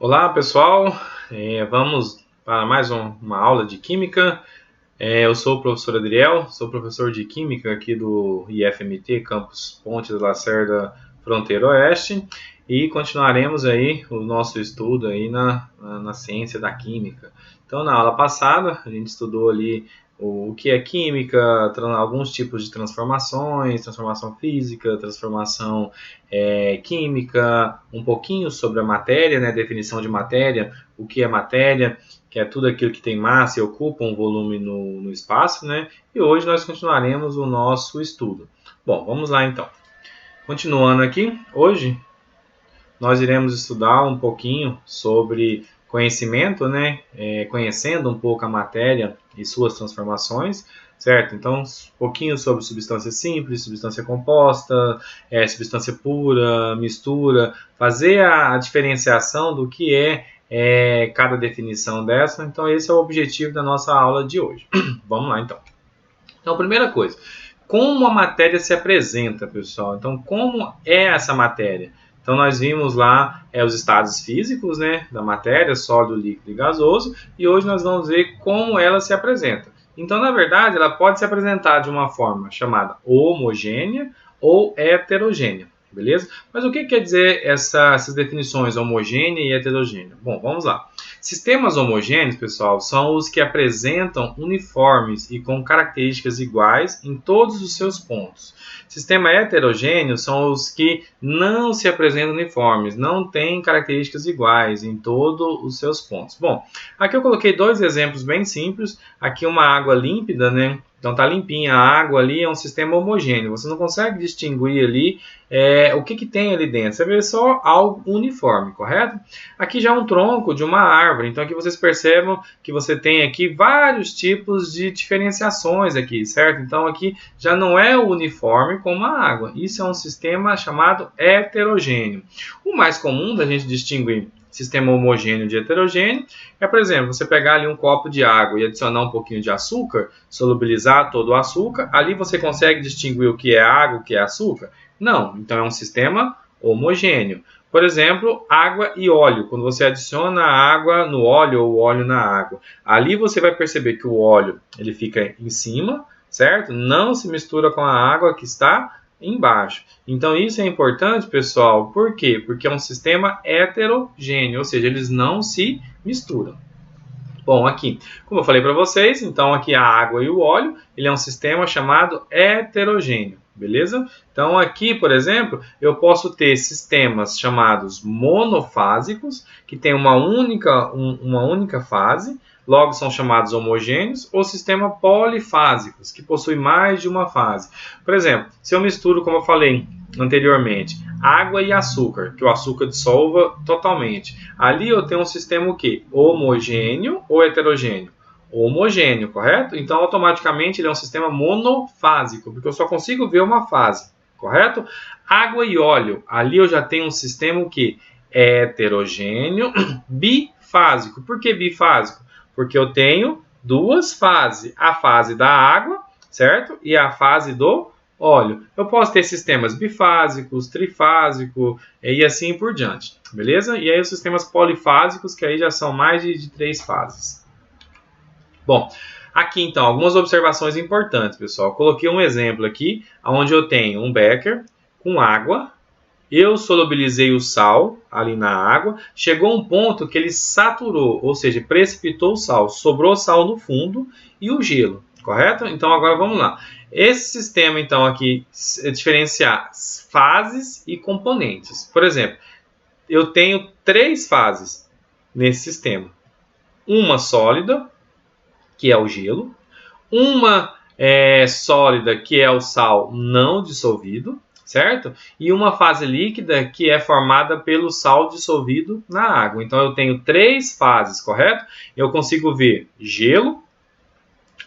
Olá pessoal, vamos para mais uma aula de Química. Eu sou o professor Adriel, sou professor de Química aqui do IFMT, Campus Ponte de Lacerda, Fronteira Oeste, e continuaremos aí o nosso estudo aí na ciência da Química. Então, na aula passada, a gente estudou ali o que é química, alguns tipos de transformações, transformação física, transformação química, um pouquinho sobre a matéria, né, definição de matéria, o que é matéria, que é tudo aquilo que tem massa e ocupa um volume no espaço, né? E hoje nós continuaremos o nosso estudo. Bom, vamos lá então. Continuando aqui, hoje nós iremos estudar um pouquinho sobre conhecimento, né? Conhecendo um pouco a matéria e suas transformações, certo? Então, um pouquinho sobre substância simples, substância composta, substância pura, mistura, fazer a diferenciação do que é cada definição dessa. Então, esse é o objetivo da nossa aula de hoje. Vamos lá, então. Então, primeira coisa, como a matéria se apresenta, pessoal? Então, como é essa matéria? Então, nós vimos lá os estados físicos, né, da matéria, sólido, líquido e gasoso, e hoje nós vamos ver como ela se apresenta. Então, na verdade, ela pode se apresentar de uma forma chamada homogênea ou heterogênea, beleza? Mas o que quer dizer essas definições, homogênea e heterogênea? Bom, vamos lá. Sistemas homogêneos, pessoal, são os que apresentam uniformes e com características iguais em todos os seus pontos. Sistema heterogêneo são os que não se apresentam uniformes, não têm características iguais em todos os seus pontos. Bom, aqui eu coloquei dois exemplos bem simples. Aqui uma água límpida, né? Então tá limpinha a água ali, é um sistema homogêneo. Você não consegue distinguir ali o que tem ali dentro. Você vê só algo uniforme, correto? Aqui já é um tronco de uma árvore. Então aqui vocês percebam que você tem aqui vários tipos de diferenciações aqui, certo? Então aqui já não é uniforme como a água. Isso é um sistema chamado heterogêneo. O mais comum da gente distinguir sistema homogêneo de heterogêneo é, por exemplo, você pegar ali um copo de água e adicionar um pouquinho de açúcar, solubilizar todo o açúcar, ali você consegue distinguir o que é água, o que é açúcar? Não, então é um sistema homogêneo. Por exemplo, água e óleo. Quando você adiciona a água no óleo ou o óleo na água, ali você vai perceber que o óleo ele fica em cima, certo? Não se mistura com a água que está embaixo. Então isso é importante, pessoal. Por quê? Porque é um sistema heterogêneo, ou seja, eles não se misturam. Bom, aqui, como eu falei para vocês, então aqui a água e o óleo, ele é um sistema chamado heterogêneo, beleza? Então aqui, por exemplo, eu posso ter sistemas chamados monofásicos, que tem uma única fase, logo são chamados homogêneos, ou sistema polifásicos, que possui mais de uma fase. Por exemplo, se eu misturo, como eu falei anteriormente, água e açúcar, que o açúcar dissolva totalmente. Ali eu tenho um sistema o quê? Homogêneo ou heterogêneo? Homogêneo, correto? Então, automaticamente, ele é um sistema monofásico, porque eu só consigo ver uma fase, correto? Água e óleo, ali eu já tenho um sistema o quê? Heterogêneo, bifásico. Por que bifásico? Porque eu tenho duas fases, a fase da água, certo? E a fase do óleo. Eu posso ter sistemas bifásicos, trifásico e assim por diante, beleza? E aí os sistemas polifásicos, que aí já são mais de 3 fases. Bom, aqui então, algumas observações importantes, pessoal. Eu coloquei um exemplo aqui, onde eu tenho um becker com água, eu solubilizei o sal ali na água, chegou um ponto que ele saturou, ou seja, precipitou o sal, sobrou sal no fundo e o gelo, correto? Então agora vamos lá. Esse sistema então aqui é diferenciar fases e componentes. Por exemplo, eu tenho 3 fases nesse sistema. Uma sólida, que é o gelo, uma sólida, que é o sal não dissolvido, certo? E uma fase líquida, que é formada pelo sal dissolvido na água. Então eu tenho 3 fases, correto? Eu consigo ver gelo,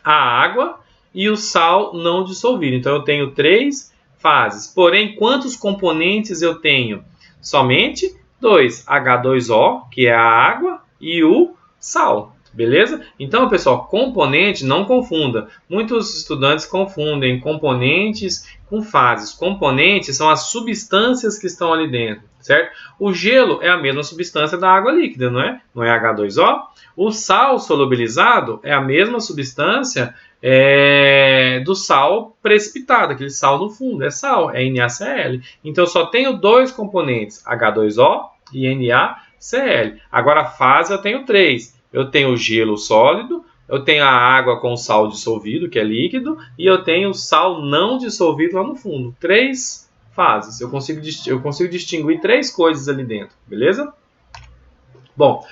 a água e o sal não dissolvido. Então eu tenho 3 fases. Porém, quantos componentes eu tenho? Somente 2. H2O, que é a água, e o sal. Beleza? Então, pessoal, componente, não confunda. Muitos estudantes confundem componentes com fases. Componentes são as substâncias que estão ali dentro, certo? O gelo é a mesma substância da água líquida, não é? Não é H2O? O sal solubilizado é a mesma substância do sal precipitado, aquele sal no fundo, é sal, é NaCl. Então eu só tenho dois componentes, H2O e NaCl. Agora a fase eu tenho três. Eu tenho o gelo sólido, eu tenho a água com sal dissolvido, que é líquido, e eu tenho o sal não dissolvido lá no fundo. Três fases. Eu consigo distinguir três coisas ali dentro, beleza? Bom,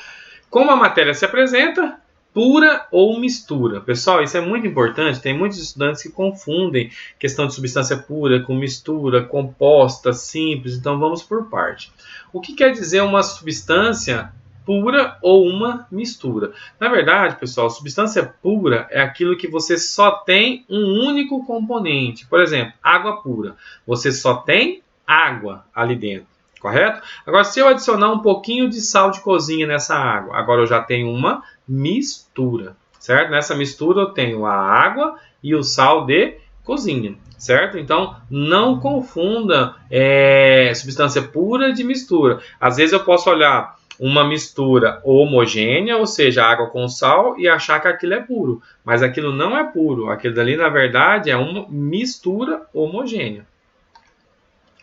como a matéria se apresenta? Pura ou mistura. Pessoal, isso é muito importante. Tem muitos estudantes que confundem questão de substância pura com mistura, composta, simples. Então vamos por parte. O que quer dizer uma substância pura ou uma mistura? Na verdade, pessoal, substância pura é aquilo que você só tem um único componente. Por exemplo, água pura. Você só tem água ali dentro. Correto? Agora, se eu adicionar um pouquinho de sal de cozinha nessa água, agora eu já tenho uma mistura, certo? Nessa mistura eu tenho a água e o sal de cozinha, certo? Então, não confunda substância pura de mistura. Às vezes eu posso olhar uma mistura homogênea, ou seja, água com sal, e achar que aquilo é puro. Mas aquilo não é puro. Aquilo dali, na verdade, é uma mistura homogênea.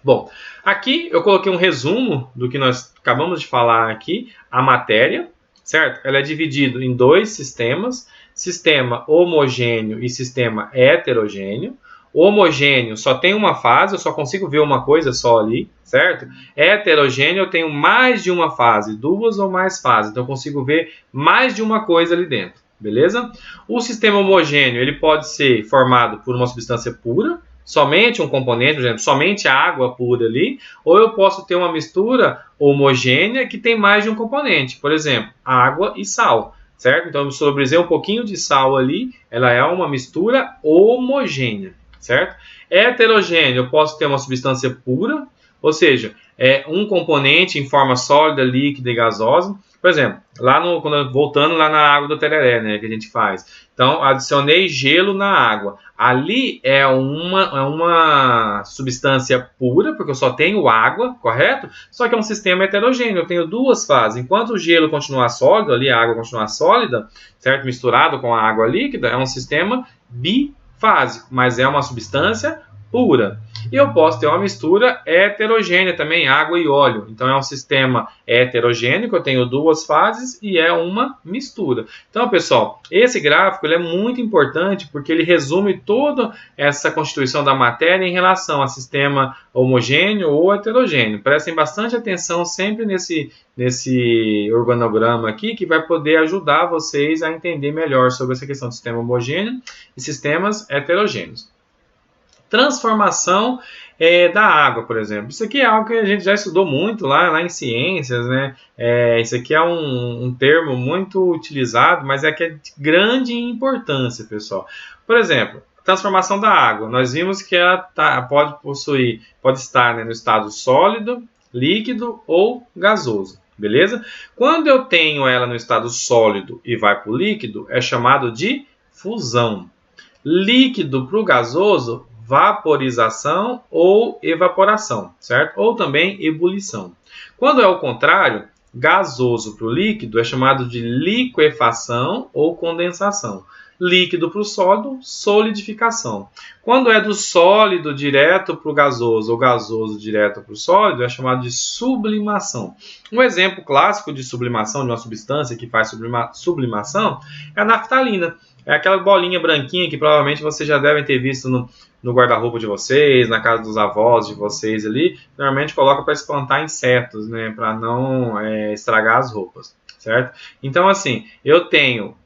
Bom, aqui eu coloquei um resumo do que nós acabamos de falar aqui, a matéria, certo? Ela é dividida em dois sistemas, sistema homogêneo e sistema heterogêneo. O homogêneo só tem uma fase, eu só consigo ver uma coisa só ali, certo? Heterogêneo eu tenho mais de uma fase, duas ou mais fases, então eu consigo ver mais de uma coisa ali dentro, beleza? O sistema homogêneo ele pode ser formado por uma substância pura, somente um componente, por exemplo, somente água pura ali, ou eu posso ter uma mistura homogênea que tem mais de um componente, por exemplo, água e sal, certo? Então eu solubilizei um pouquinho de sal ali, ela é uma mistura homogênea, certo? Heterogêneo, eu posso ter uma substância pura, ou seja, um componente em forma sólida, líquida e gasosa. Por exemplo, voltando lá na água do tereré, né, que a gente faz. Então, adicionei gelo na água. Ali é uma substância pura, porque eu só tenho água, correto? Só que é um sistema heterogêneo, eu tenho duas fases. Enquanto o gelo continuar sólido, ali a água continuar sólida, certo? Misturado com a água líquida, é um sistema bifásico, mas é uma substância pura. E eu posso ter uma mistura heterogênea também, água e óleo. Então é um sistema heterogêneo, eu tenho duas fases e é uma mistura. Então, pessoal, esse gráfico ele é muito importante porque ele resume toda essa constituição da matéria em relação a sistema homogêneo ou heterogêneo. Prestem bastante atenção sempre nesse organograma aqui, que vai poder ajudar vocês a entender melhor sobre essa questão do sistema homogêneo e sistemas heterogêneos. Transformação da água, por exemplo. Isso aqui é algo que a gente já estudou muito lá em ciências, né? Isso aqui é um termo muito utilizado, mas que é de grande importância, pessoal. Por exemplo, transformação da água. Nós vimos que ela pode estar, né, no estado sólido, líquido ou gasoso, beleza? Quando eu tenho ela no estado sólido e vai para o líquido, é chamado de fusão. Líquido para o gasoso, vaporização ou evaporação, certo? Ou também ebulição. Quando é o contrário, gasoso para o líquido é chamado de liquefação ou condensação. Líquido para o sólido, solidificação. Quando é do sólido direto para o gasoso ou gasoso direto para o sólido, é chamado de sublimação. Um exemplo clássico de sublimação, de uma substância que faz sublimação, é a naftalina. É aquela bolinha branquinha que provavelmente vocês já devem ter visto no guarda-roupa de vocês, na casa dos avós de vocês ali. Normalmente coloca para espantar insetos, né? Para não estragar as roupas, certo? Então, assim, eu tenho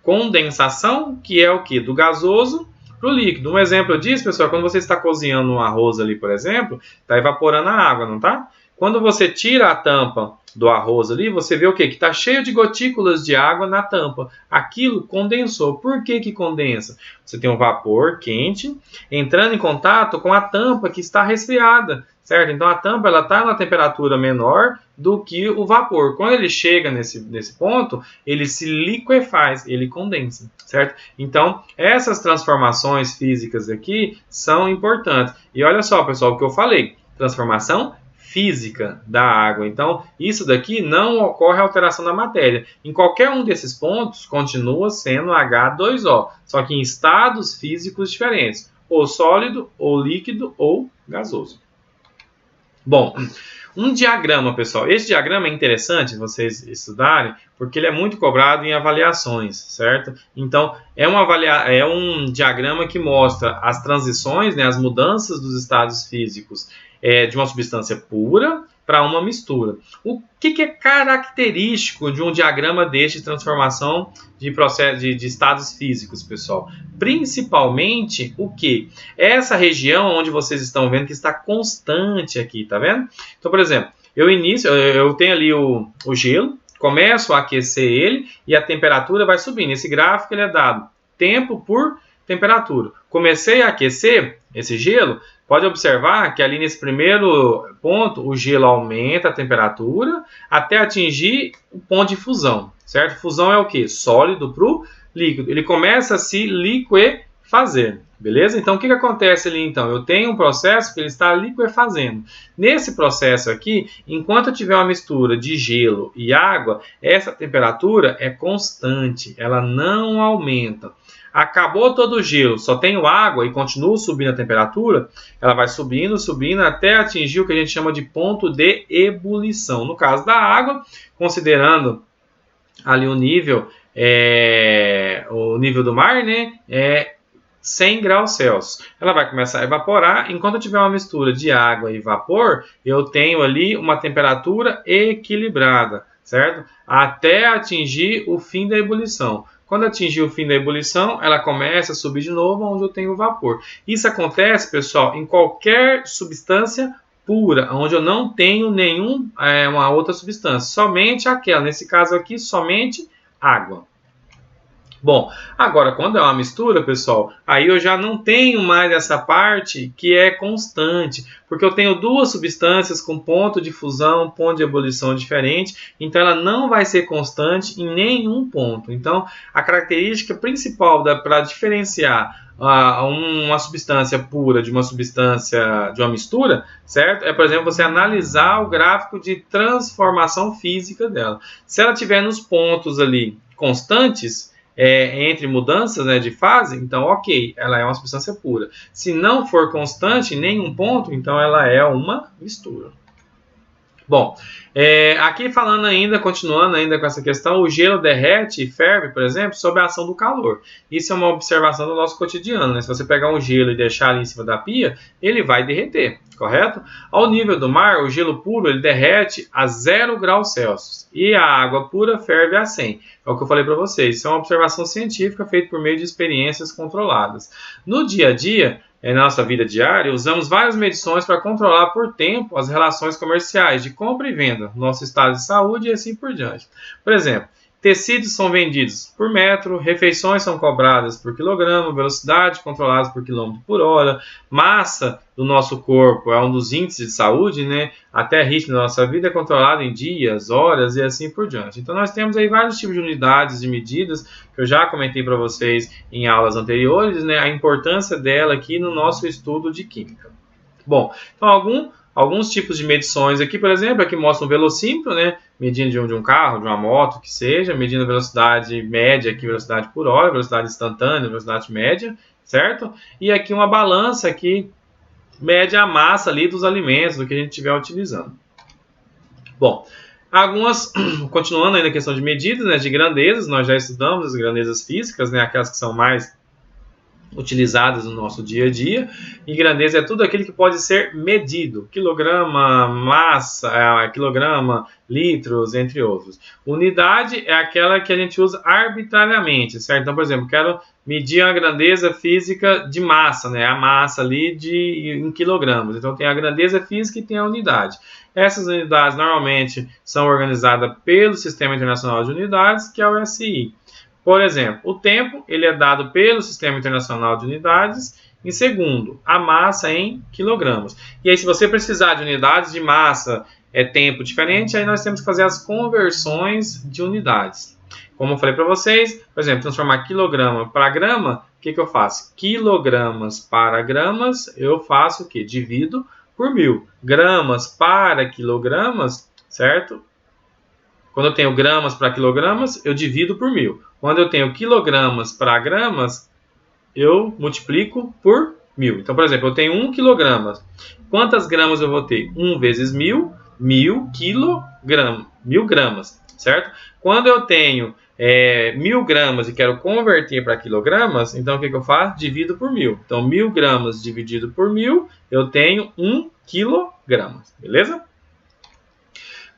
condensação, que é o que? Do gasoso para o líquido. Um exemplo disso, pessoal, quando você está cozinhando um arroz ali, por exemplo, está evaporando a água, não está? Quando você tira a tampa do arroz ali, você vê o quê? Que está cheio de gotículas de água na tampa. Aquilo condensou. Por que que condensa? Você tem um vapor quente entrando em contato com a tampa que está resfriada, certo? Então a tampa está numa temperatura menor do que o vapor. Quando ele chega nesse ponto, ele se liquefaz, ele condensa, certo? Então essas transformações físicas aqui são importantes. E olha só, pessoal, o que eu falei. Transformação física da água. Então, isso daqui não ocorre alteração da matéria. Em qualquer um desses pontos, continua sendo H2O, só que em estados físicos diferentes, ou sólido, ou líquido, ou gasoso. Bom, um diagrama, pessoal. Esse diagrama é interessante vocês estudarem, porque ele é muito cobrado em avaliações, certo? Então, é um diagrama que mostra as transições, né, as mudanças dos estados físicos de uma substância pura para uma mistura. O que é característico de um diagrama deste de transformação de estados físicos, pessoal? Principalmente o que? Essa região onde vocês estão vendo que está constante aqui, tá vendo? Então, por exemplo, eu tenho ali o gelo, começo a aquecer ele e a temperatura vai subindo. Esse gráfico ele é dado tempo por temperatura. Comecei a aquecer esse gelo, pode observar que ali nesse primeiro ponto o gelo aumenta a temperatura até atingir o ponto de fusão, certo? Fusão é o que? Sólido para o líquido. Ele começa a se liquefazer, beleza? Então o que acontece ali então? Eu tenho um processo que ele está liquefazendo. Nesse processo aqui, enquanto eu tiver uma mistura de gelo e água, essa temperatura é constante, ela não aumenta. Acabou todo o gelo, só tenho água e continuo subindo a temperatura, ela vai subindo, subindo até atingir o que a gente chama de ponto de ebulição. No caso da água, considerando ali o nível do mar, né, 100 graus Celsius. Ela vai começar a evaporar. Enquanto eu tiver uma mistura de água e vapor, eu tenho ali uma temperatura equilibrada, certo? Até atingir o fim da ebulição. Quando atingir o fim da ebulição, ela começa a subir de novo, onde eu tenho vapor. Isso acontece, pessoal, em qualquer substância pura, onde eu não tenho uma outra substância, somente aquela. Nesse caso aqui, somente água. Bom, agora quando é uma mistura, pessoal, aí eu já não tenho mais essa parte que é constante, porque eu tenho duas substâncias com ponto de fusão, ponto de ebulição diferente, então ela não vai ser constante em nenhum ponto. Então, a característica principal para diferenciar uma substância pura de uma substância de uma mistura, certo? É, por exemplo, você analisar o gráfico de transformação física dela. Se ela tiver nos pontos ali constantes, entre mudanças, né, de fase, então ok, ela é uma substância pura. Se não for constante em nenhum ponto, então ela é uma mistura. Bom, aqui falando ainda, continuando ainda com essa questão, o gelo derrete e ferve, por exemplo, sob a ação do calor. Isso é uma observação do nosso cotidiano, né? Se você pegar um gelo e deixar ali em cima da pia, ele vai derreter, correto? Ao nível do mar, o gelo puro ele derrete a 0 graus Celsius e a água pura ferve a 100. É o que eu falei para vocês. Isso é uma observação científica feita por meio de experiências controladas. No dia a dia, na nossa vida diária, usamos várias medições para controlar por tempo as relações comerciais de compra e venda, nosso estado de saúde e assim por diante. Por exemplo, tecidos são vendidos por metro, refeições são cobradas por quilograma, velocidade controlada por quilômetro por hora, massa do nosso corpo é um dos índices de saúde, né? Até ritmo da nossa vida é controlado em dias, horas e assim por diante. Então nós temos aí vários tipos de unidades de medidas que eu já comentei para vocês em aulas anteriores, né? A importância dela aqui no nosso estudo de química. Bom, então alguns tipos de medições aqui, por exemplo, aqui mostra um velocímetro, né? Medindo de um carro, de uma moto, que seja, medindo a velocidade média, aqui velocidade por hora, velocidade instantânea, velocidade média, certo? E aqui uma balança que mede a massa ali dos alimentos, do que a gente estiver utilizando. Bom, continuando aí na questão de medidas, né, de grandezas, nós já estudamos as grandezas físicas, né, aquelas que são mais utilizadas no nosso dia a dia, e grandeza é tudo aquilo que pode ser medido, quilograma, massa, quilograma, litros, entre outros. Unidade é aquela que a gente usa arbitrariamente, certo? Então, por exemplo, quero medir a grandeza física de massa, né? A massa ali em quilogramas. Então, tem a grandeza física e tem a unidade. Essas unidades normalmente são organizadas pelo Sistema Internacional de Unidades, que é o SI. Por exemplo, o tempo ele é dado pelo Sistema Internacional de Unidades em segundo, a massa em quilogramas. E aí, se você precisar de unidades de massa, tempo diferente, aí nós temos que fazer as conversões de unidades. Como eu falei para vocês, por exemplo, transformar quilograma para grama, o que eu faço? Quilogramas para gramas, eu faço o quê? Divido por 1000. Gramas para quilogramas, certo? Quando eu tenho gramas para quilogramas, eu divido por 1000. Quando eu tenho quilogramas para gramas, eu multiplico por 1000. Então, por exemplo, eu tenho 1 quilograma. Quantas gramas eu vou ter? 1 vezes 1000, 1000 gramas, certo? Quando eu tenho 1000 gramas e quero converter para quilogramas, então o que eu faço? Divido por 1000. Então, 1000 gramas dividido por 1000, eu tenho 1 quilograma, beleza?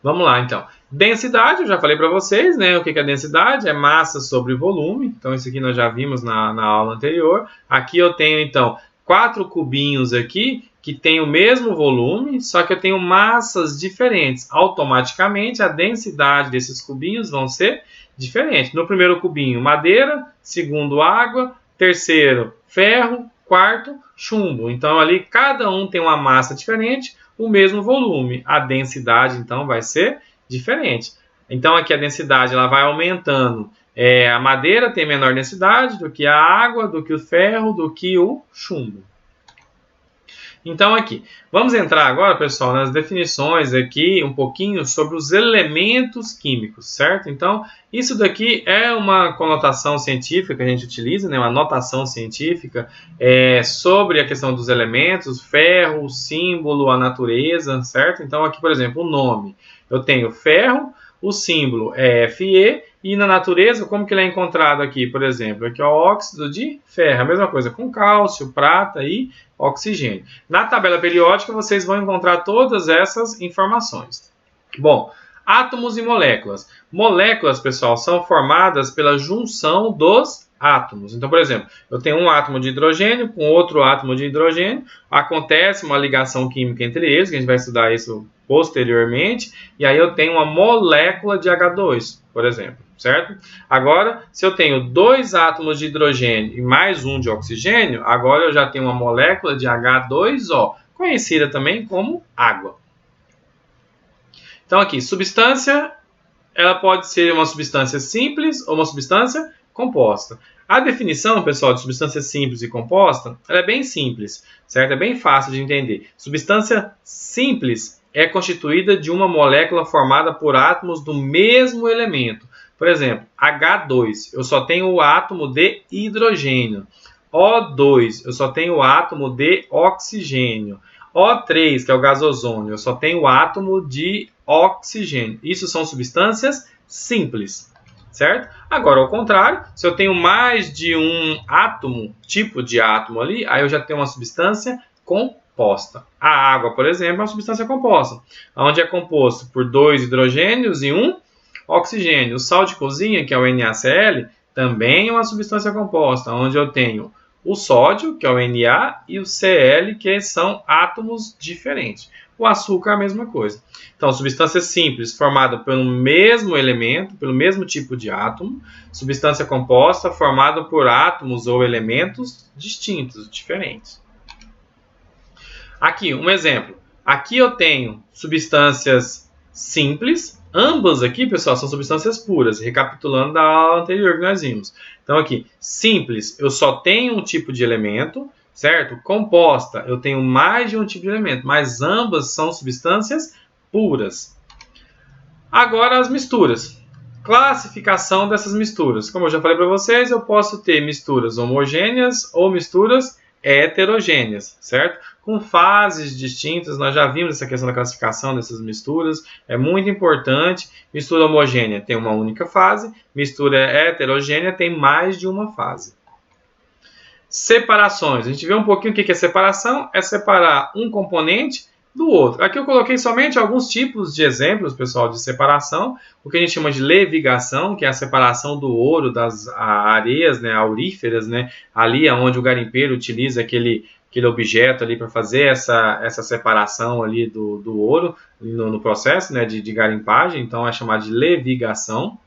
Vamos lá, então. Densidade, eu já falei para vocês, né? O que é densidade? É massa sobre volume. Então, isso aqui nós já vimos na aula anterior. Aqui eu tenho, então, 4 cubinhos aqui que tem o mesmo volume, só que eu tenho massas diferentes. Automaticamente, a densidade desses cubinhos vão ser diferentes. No primeiro cubinho, madeira. Segundo, água. Terceiro, ferro. Quarto, chumbo. Então, ali, cada um tem uma massa diferente, o mesmo volume. A densidade, então, vai ser diferente. Então, aqui a densidade ela vai aumentando. A madeira tem menor densidade do que a água, do que o ferro, do que o chumbo. Então, aqui, vamos entrar agora, pessoal, nas definições aqui, um pouquinho sobre os elementos químicos, certo? Então, isso daqui é uma conotação científica que a gente utiliza, né? Uma notação científica sobre a questão dos elementos, ferro, o símbolo, a natureza, certo? Então, aqui, por exemplo, o nome. Eu tenho ferro, o símbolo é Fe, e na natureza, como que ele é encontrado aqui, por exemplo? Aqui é o óxido de ferro, a mesma coisa, com cálcio, prata e oxigênio. Na tabela periódica, vocês vão encontrar todas essas informações. Bom, átomos e moléculas. Moléculas, pessoal, são formadas pela junção dos átomos. Então, por exemplo, eu tenho um átomo de hidrogênio com outro átomo de hidrogênio, acontece uma ligação química entre eles, que a gente vai estudar isso posteriormente, e aí eu tenho uma molécula de H2, por exemplo, certo? Agora, se eu tenho 2 átomos de hidrogênio e mais um de oxigênio, agora eu já tenho uma molécula de H2O, conhecida também como água. Então aqui, substância, ela pode ser uma substância simples ou uma substância composta. A definição, pessoal, de substância simples e composta, ela é bem simples, certo? É bem fácil de entender. Substância simples é constituída de uma molécula formada por átomos do mesmo elemento. Por exemplo, H2, eu só tenho o átomo de hidrogênio. O2, eu só tenho o átomo de oxigênio. O3, que é o gás ozônio, eu só tenho o átomo de oxigênio. Isso são substâncias simples, certo? Agora, ao contrário, se eu tenho mais de um átomo, tipo de átomo ali, aí eu já tenho uma substância composta. A água, por exemplo, é uma substância composta, onde é composto por 2 hidrogênios e 1 oxigênio. O sal de cozinha, que é o NaCl, também é uma substância composta, onde eu tenho o sódio, que é o Na, e o Cl, que são átomos diferentes. O açúcar é a mesma coisa. Então, substância simples formada pelo mesmo elemento, pelo mesmo tipo de átomo. Substância composta formada por átomos ou elementos distintos, diferentes. Aqui, um exemplo. Aqui eu tenho substâncias simples. Ambas aqui, pessoal, são substâncias puras, recapitulando da aula anterior que nós vimos. Então, aqui, simples, eu só tenho um tipo de elemento, certo? Composta, eu tenho mais de um tipo de elemento, mas ambas são substâncias puras. Agora, as misturas. Classificação dessas misturas. Como eu já falei para vocês, eu posso ter misturas homogêneas ou misturas heterogêneas, certo? Com fases distintas, nós já vimos essa questão da classificação dessas misturas, é muito importante. Mistura homogênea tem uma única fase, mistura heterogênea tem mais de uma fase. Separações. A gente vê um pouquinho o que é separação. É separar um componente do outro. Aqui eu coloquei somente alguns tipos de exemplos, pessoal, de separação. O que a gente chama de levigação, que é a separação do ouro das areias, né, auríferas, né, ali onde o garimpeiro utiliza aquele objeto ali para fazer essa separação ali do ouro no processo, né, de garimpagem. Então é chamado de levigação.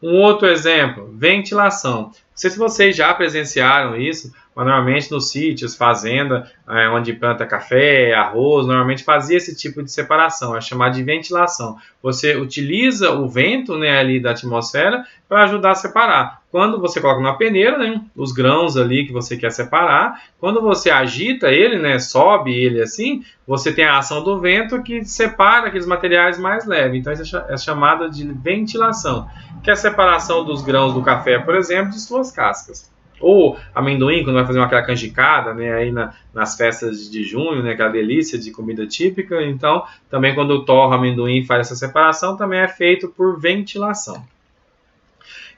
Um outro exemplo, ventilação. Não sei se vocês já presenciaram isso, mas normalmente nos sítios, fazenda, onde planta café, arroz, normalmente fazia esse tipo de separação, é chamado de ventilação. Você utiliza o vento, né, ali da atmosfera para ajudar a separar. Quando você coloca numa peneira, né, os grãos ali que você quer separar, quando você agita ele, né, sobe ele assim, você tem a ação do vento que separa aqueles materiais mais leves. Então isso é chamado de ventilação, que é a separação dos grãos do café, por exemplo, de suas cascas. Ou amendoim, quando vai fazer aquela canjicada, né, aí nas festas de junho, né, aquela delícia de comida típica. Então, também quando torra amendoim e faz essa separação, também é feito por ventilação.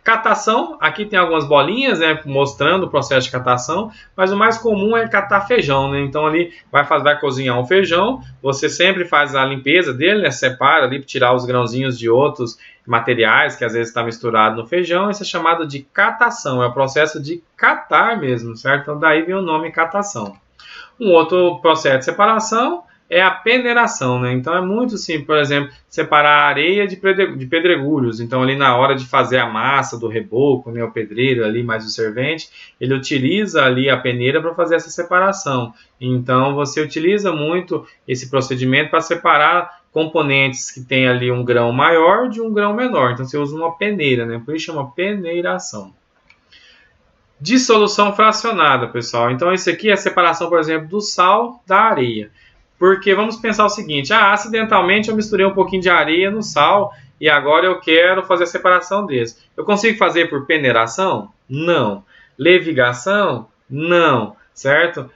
Catação, aqui tem algumas bolinhas, né, mostrando o processo de catação, mas o mais comum é catar feijão, né? Então ali vai cozinhar um feijão, você sempre faz a limpeza dele, né, separa ali para tirar os grãozinhos de outros materiais que às vezes está misturado no feijão. Isso é chamado de catação, é o processo de catar mesmo, certo? Então daí vem o nome catação. Um outro processo de separação é a peneiração, né? Então é muito simples, por exemplo, separar a areia de pedregulhos. Então ali na hora de fazer a massa do reboco, né, o pedreiro ali mais o servente, ele utiliza ali a peneira para fazer essa separação. Então você utiliza muito esse procedimento para separar componentes que tem ali um grão maior de um grão menor. Então você usa uma peneira, né? Por isso chama peneiração. Dissolução fracionada, pessoal. Então isso aqui é a separação, por exemplo, do sal da areia. Porque vamos pensar o seguinte, acidentalmente eu misturei um pouquinho de areia no sal e agora eu quero fazer a separação desse. Eu consigo fazer por peneiração? Não. Levigação? Não. Certo?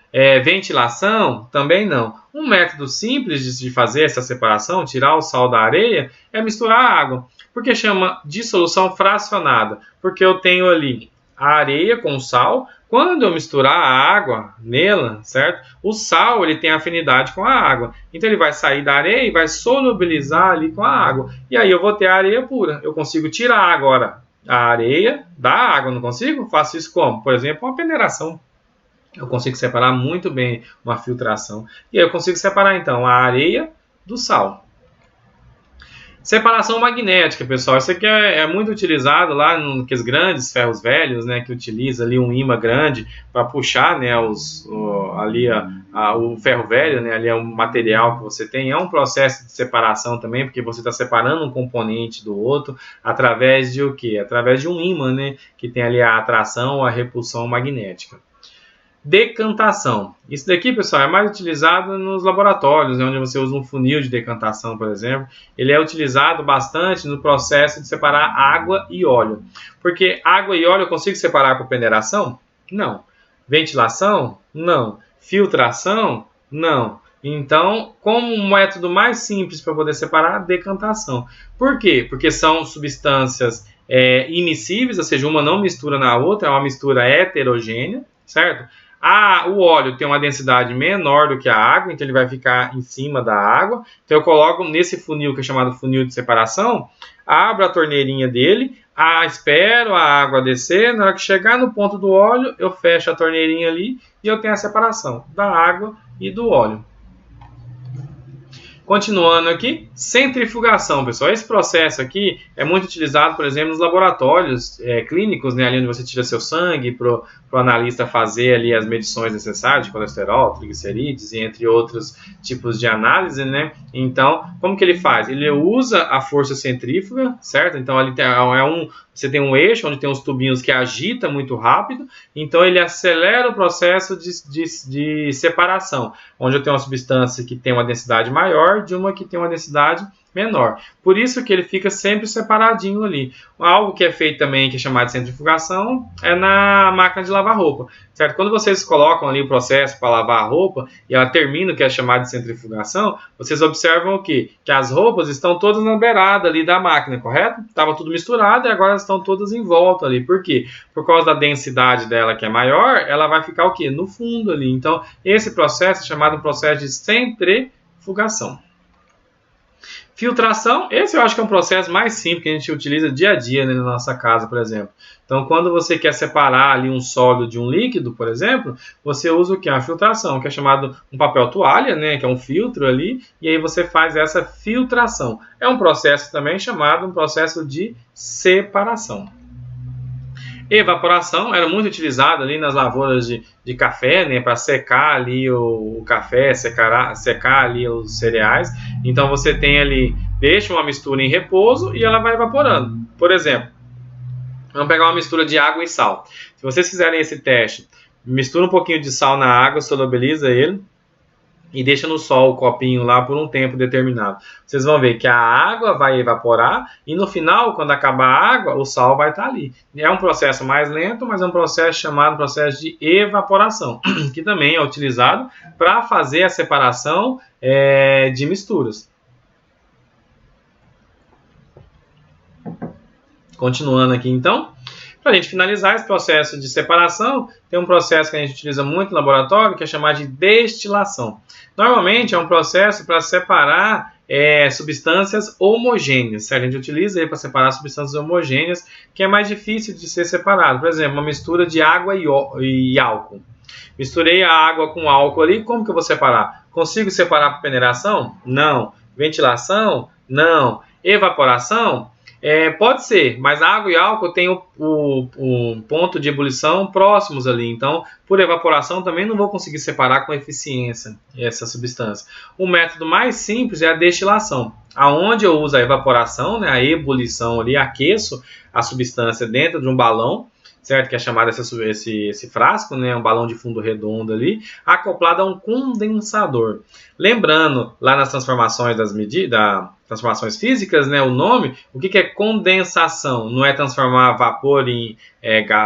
Ventilação? Também não. Um método simples de fazer essa separação, tirar o sal da areia, é misturar a água. Por que chama dissolução fracionada? Porque eu tenho ali a areia com o sal. Quando eu misturar a água nela, certo? O sal ele tem afinidade com a água. Então ele vai sair da areia e vai solubilizar ali com a água. E aí eu vou ter a areia pura. Eu consigo tirar agora a areia da água, não consigo? Faço isso como? Por exemplo, uma peneiração. Eu consigo separar muito bem uma filtração. E aí eu consigo separar então a areia do sal. Separação magnética, pessoal. Isso aqui é muito utilizado lá nos grandes ferros velhos, né, que utiliza ali um ímã grande para puxar, né, o ferro velho, né, ali é um material que você tem. É um processo de separação também, porque você está separando um componente do outro através de o quê? Através de um ímã, né, que tem ali a atração ou a repulsão magnética. Decantação. Isso daqui, pessoal, é mais utilizado nos laboratórios, né, onde você usa um funil de decantação, por exemplo. Ele é utilizado bastante no processo de separar água e óleo. Porque água e óleo eu consigo separar por peneiração? Não. Ventilação? Não. Filtração? Não. Então, como um método mais simples para poder separar, decantação. Por quê? Porque são substâncias immiscíveis, ou seja, uma não mistura na outra, é uma mistura heterogênea, certo? O óleo tem uma densidade menor do que a água, então ele vai ficar em cima da água. Então eu coloco nesse funil, que é chamado funil de separação, abro a torneirinha dele, espero a água descer, na hora que chegar no ponto do óleo, eu fecho a torneirinha ali e eu tenho a separação da água e do óleo. Continuando aqui, centrifugação, pessoal. Esse processo aqui é muito utilizado, por exemplo, nos laboratórios clínicos, né, ali onde você tira seu sangue para o analista fazer ali as medições necessárias de colesterol, triglicerídeos e entre outros tipos de análise, né? Então, como que ele faz? Ele usa a força centrífuga, certo? Então, ali você tem um eixo onde tem uns tubinhos que agita muito rápido, então ele acelera o processo de separação, onde eu tenho uma substância que tem uma densidade maior de uma que tem uma densidade menor. Por isso que ele fica sempre separadinho ali. Algo que é feito também, que é chamado de centrifugação, é na máquina de lavar roupa, certo? Quando vocês colocam ali o processo para lavar a roupa e ela termina o que é chamado de centrifugação, vocês observam o quê? Que as roupas estão todas na beirada ali da máquina, correto? Estava tudo misturado e agora estão todas em volta ali. Por quê? Por causa da densidade dela que é maior, ela vai ficar o quê? No fundo ali. Então, esse processo é chamado processo de centrifugação. Filtração, esse eu acho que é um processo mais simples que a gente utiliza dia a dia, né, na nossa casa, por exemplo. Então, quando você quer separar ali um sólido de um líquido, por exemplo, você usa o que? A filtração, que é chamado um papel toalha, né, que é um filtro ali, e aí você faz essa filtração. É um processo também chamado um processo de separação. Evaporação era muito utilizada ali nas lavouras de café, né, para secar ali o café, secar ali os cereais. Então você tem ali, deixa uma mistura em repouso e ela vai evaporando. Por exemplo, vamos pegar uma mistura de água e sal. Se vocês fizerem esse teste, mistura um pouquinho de sal na água, solubiliza ele e deixa no sol o copinho lá por um tempo determinado. Vocês vão ver que a água vai evaporar e no final, quando acabar a água, o sal vai estar ali. É um processo mais lento, mas é um processo chamado processo de evaporação, que também é utilizado para fazer a separação de misturas. Continuando aqui então. Para a gente finalizar esse processo de separação, tem um processo que a gente utiliza muito no laboratório, que é chamado de destilação. Normalmente é um processo para separar substâncias homogêneas, certo? A gente utiliza para separar substâncias homogêneas, que é mais difícil de ser separado. Por exemplo, uma mistura de água e álcool. Misturei a água com álcool ali, como que eu vou separar? Consigo separar por peneiração? Não. Ventilação? Não. Evaporação? Pode ser, mas água e álcool têm o ponto de ebulição próximos ali, então por evaporação também não vou conseguir separar com eficiência essa substância. O método mais simples é a destilação, aonde eu uso a evaporação, né, a ebulição ali, aqueço a substância dentro de um balão, certo? Que é chamado esse frasco, né? Um balão de fundo redondo ali, acoplado a um condensador. Lembrando, lá nas transformações transformações físicas, né? O nome, o que é condensação? Não é transformar vapor em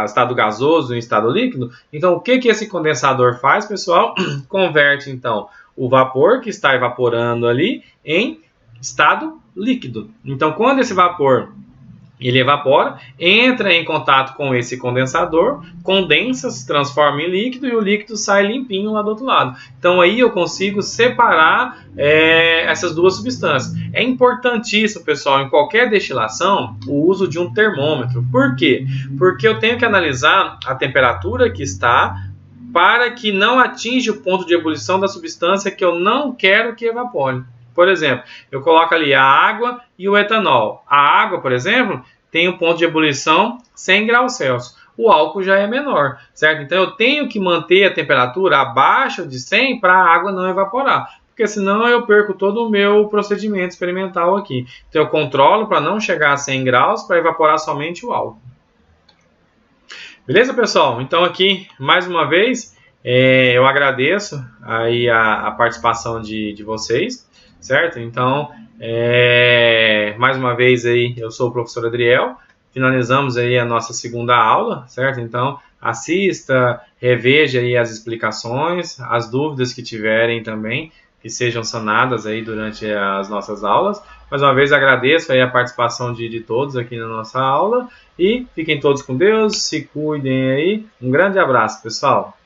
estado gasoso em estado líquido? Então, o que esse condensador faz, pessoal? Converte, então, o vapor que está evaporando ali em estado líquido. Então, quando esse vapor ele evapora, entra em contato com esse condensador, condensa, se transforma em líquido e o líquido sai limpinho lá do outro lado. Então aí eu consigo separar essas duas substâncias. É importantíssimo, pessoal, em qualquer destilação, o uso de um termômetro. Por quê? Porque eu tenho que analisar a temperatura que está para que não atinja o ponto de ebulição da substância que eu não quero que evapore. Por exemplo, eu coloco ali a água e o etanol. A água, por exemplo, tem um ponto de ebulição 100 graus Celsius. O álcool já é menor, certo? Então eu tenho que manter a temperatura abaixo de 100 para a água não evaporar, porque senão eu perco todo o meu procedimento experimental aqui. Então eu controlo para não chegar a 100 graus para evaporar somente o álcool. Beleza, pessoal? Então aqui, mais uma vez, eu agradeço aí a participação de vocês. Certo? Então, mais uma vez aí, eu sou o professor Adriel, finalizamos aí a nossa segunda aula, certo? Então, assista, reveja aí as explicações, as dúvidas que tiverem também, que sejam sanadas aí durante as nossas aulas. Mais uma vez, agradeço aí a participação de todos aqui na nossa aula e fiquem todos com Deus, se cuidem aí. Um grande abraço, pessoal!